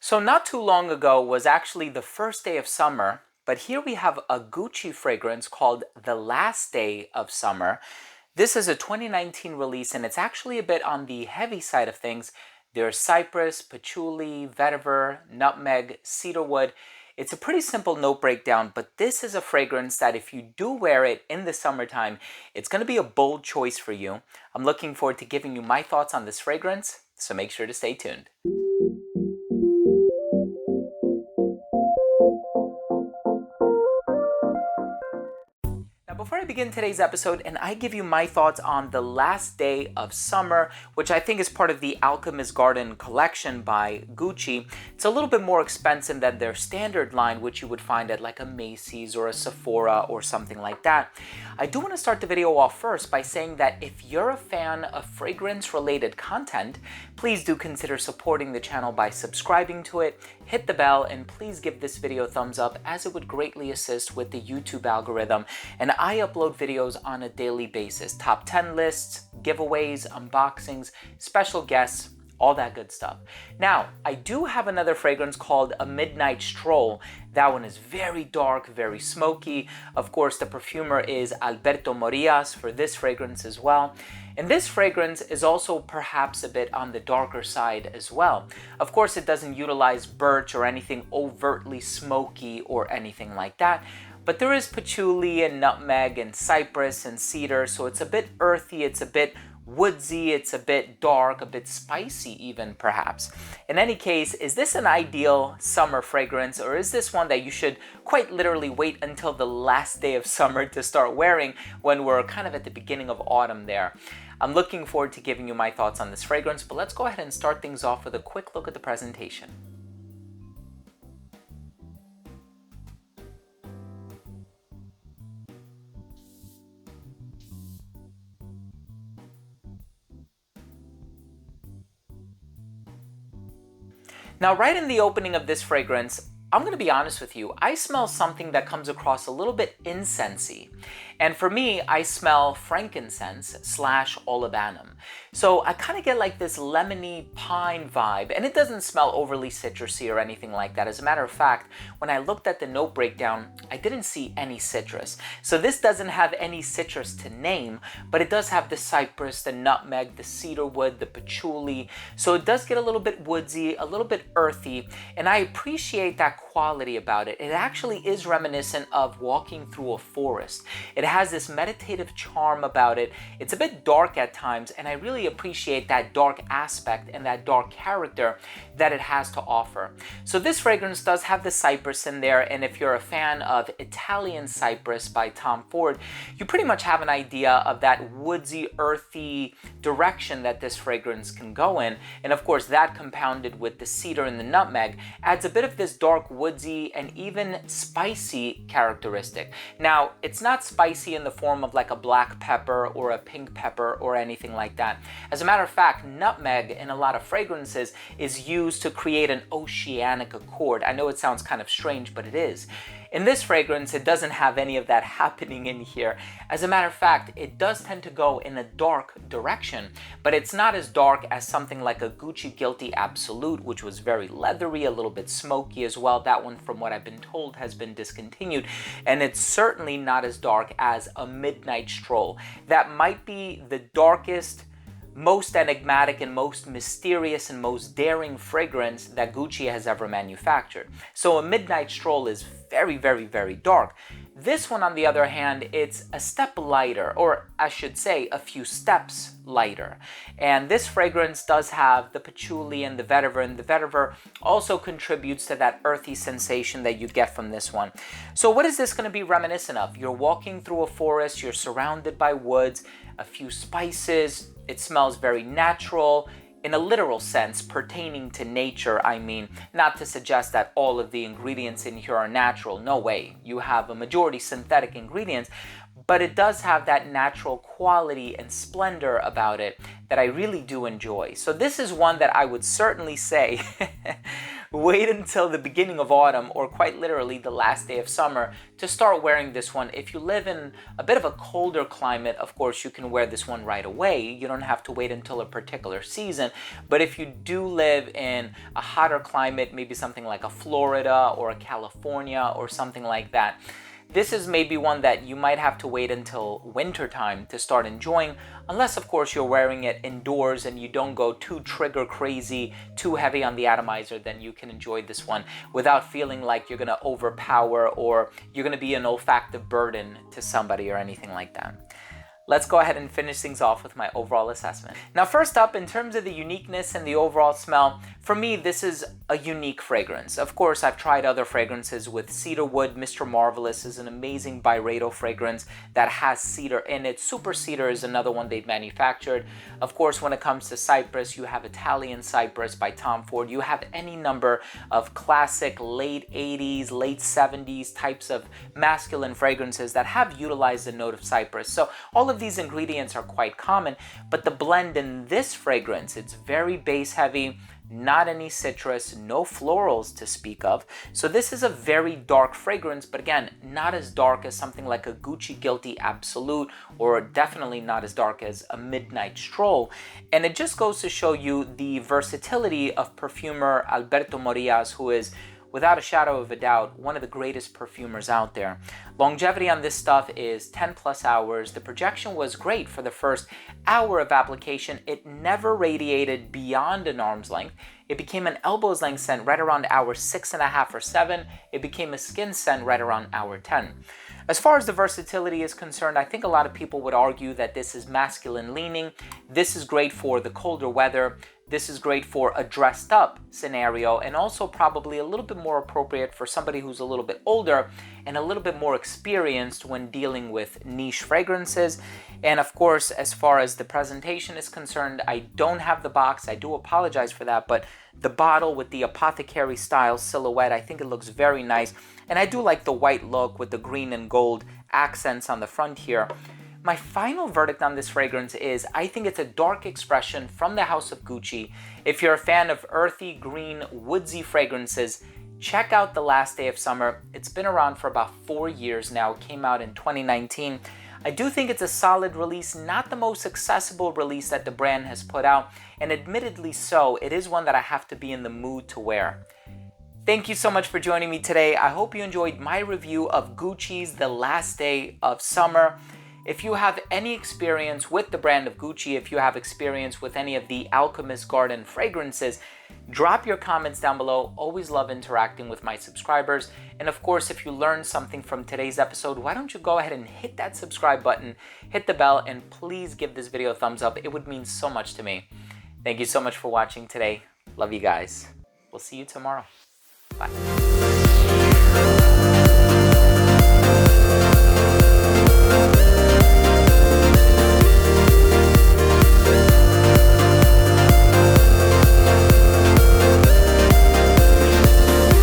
So not too long ago was actually the first day of summer, but here we have a Gucci fragrance called The Last Day of Summer. This is a 2019 release and it's actually a bit on the heavy side of things. There's cypress, patchouli, vetiver, nutmeg, cedarwood. It's a pretty simple note breakdown, but this is a fragrance that if you do wear it in the summertime, it's going to be a bold choice for you. I'm looking forward to giving you my thoughts on this fragrance, so make sure to stay tuned. Before I begin today's episode and I give you my thoughts on The Last Day of Summer, which I think is part of the Alchemist Garden collection by Gucci, it's a little bit more expensive than their standard line, which you would find at like a Macy's or a Sephora or something like that. I do want to start the video off first by saying that if you're a fan of fragrance-related content, please do consider supporting the channel by subscribing to it, hit the bell, and please give this video a thumbs up as it would greatly assist with the YouTube algorithm. And I upload videos on a daily basis, top 10 lists, giveaways, unboxings, special guests, all that good stuff. Now, I do have another fragrance called A Midnight Stroll. That one is very dark, very smoky. Of course, the perfumer is Alberto Morillas for this fragrance as well. And this fragrance is also perhaps a bit on the darker side as well. Of course, it doesn't utilize birch or anything overtly smoky or anything like that. But there is patchouli and nutmeg and cypress and cedar, so it's a bit earthy, it's a bit woodsy, it's a bit dark, a bit spicy even perhaps. In any case, is this an ideal summer fragrance, or is this one that you should quite literally wait until the last day of summer to start wearing when we're kind of at the beginning of autumn there? I'm looking forward to giving you my thoughts on this fragrance, but let's go ahead and start things off with a quick look at the presentation. Now, right in the opening of this fragrance, I'm going to be honest with you, I smell something that comes across a little bit incensey. And for me, I smell frankincense / olibanum. So I kind of get like this lemony pine vibe, and it doesn't smell overly citrusy or anything like that. As a matter of fact, when I looked at the note breakdown, I didn't see any citrus. So this doesn't have any citrus to name, but it does have the cypress, the nutmeg, the cedarwood, the patchouli. So it does get a little bit woodsy, a little bit earthy, and I appreciate that quality about it. It actually is reminiscent of walking through a forest. It has this meditative charm about it. It's a bit dark at times, and I really appreciate that dark aspect and that dark character that it has to offer. So this fragrance does have the cypress in there, and if you're a fan of Italian Cypress by Tom Ford, you pretty much have an idea of that woodsy, earthy direction that this fragrance can go in. And of course, that compounded with the cedar and the nutmeg adds a bit of this dark, woodsy, and even spicy characteristic. Now, it's not spicy in the form of like a black pepper or a pink pepper or anything like that. As a matter of fact, nutmeg in a lot of fragrances is used to create an oceanic accord. I know it sounds kind of strange, but it is. In this fragrance, it doesn't have any of that happening in here. As a matter of fact, it does tend to go in a dark direction, but it's not as dark as something like a Gucci Guilty Absolute, which was very leathery, a little bit smoky as well. That one, from what I've been told, has been discontinued. And it's certainly not as dark as A Midnight Stroll. That might be the darkest, most enigmatic, and most mysterious and most daring fragrance that Gucci has ever manufactured. So A Midnight Stroll is very, very, very dark. This one, on the other hand, it's a step lighter, or I should say a few steps lighter. And this fragrance does have the patchouli and the vetiver also contributes to that earthy sensation that you get from this one. So what is this going to be reminiscent of? You're walking through a forest, you're surrounded by woods, a few spices, it smells very natural, in a literal sense, pertaining to nature, I mean. Not to suggest that all of the ingredients in here are natural, no way. You have a majority synthetic ingredients, but it does have that natural quality and splendor about it that I really do enjoy. So this is one that I would certainly say wait until the beginning of autumn, or quite literally the last day of summer, to start wearing this one. If you live in a bit of a colder climate, of course you can wear this one right away. You don't have to wait until a particular season. But if you do live in a hotter climate, maybe something like a Florida or a California or something like that, this is maybe one that you might have to wait until winter time to start enjoying, unless of course you're wearing it indoors and you don't go too trigger crazy, too heavy on the atomizer. Then you can enjoy this one without feeling like you're gonna overpower or you're gonna be an olfactive burden to somebody or anything like that. Let's go ahead and finish things off with my overall assessment. Now, first up, in terms of the uniqueness and the overall smell, for me, this is a unique fragrance. Of course, I've tried other fragrances with cedarwood. Mr. Marvelous is an amazing Byredo fragrance that has cedar in it. Super Cedar is another one they've manufactured. Of course, when it comes to cypress, you have Italian Cypress by Tom Ford. You have any number of classic late 80s, late 70s types of masculine fragrances that have utilized the note of cypress. So all of these ingredients are quite common, but the blend in this fragrance, it's very base heavy, not any citrus, no florals to speak of. So this is a very dark fragrance, but again, not as dark as something like a Gucci Guilty Absolute, or definitely not as dark as a Midnight Stroll. And it just goes to show you the versatility of perfumer Alberto Morillas, who is, without a shadow of a doubt, one of the greatest perfumers out there. Longevity on this stuff is 10 plus hours. The projection was great for the first hour of application. It never radiated beyond an arm's length. It became an elbow's length scent right around hour 6.5 or 7. It became a skin scent right around hour 10. As far as the versatility is concerned, I think a lot of people would argue that this is masculine leaning. This is great for the colder weather. This is great for a dressed up scenario, and also probably a little bit more appropriate for somebody who's a little bit older and a little bit more experienced when dealing with niche fragrances. And of course, as far as the presentation is concerned, I don't have the box. I do apologize for that, but the bottle with the apothecary style silhouette, I think it looks very nice. And I do like the white look with the green and gold accents on the front here. My final verdict on this fragrance is I think it's a dark expression from the house of Gucci. If you're a fan of earthy, green, woodsy fragrances, check out The Last Day of Summer. It's been around for about 4 years now. It came out in 2019. I do think it's a solid release, not the most accessible release that the brand has put out, and admittedly so, it is one that I have to be in the mood to wear. Thank you so much for joining me today. I hope you enjoyed my review of Gucci's The Last Day of Summer. If you have any experience with the brand of Gucci, if you have experience with any of the Alchemist Garden fragrances, drop your comments down below. Always love interacting with my subscribers. And of course, if you learned something from today's episode, why don't you go ahead and hit that subscribe button, hit the bell, and please give this video a thumbs up. It would mean so much to me. Thank you so much for watching today. Love you guys. We'll see you tomorrow. Bye.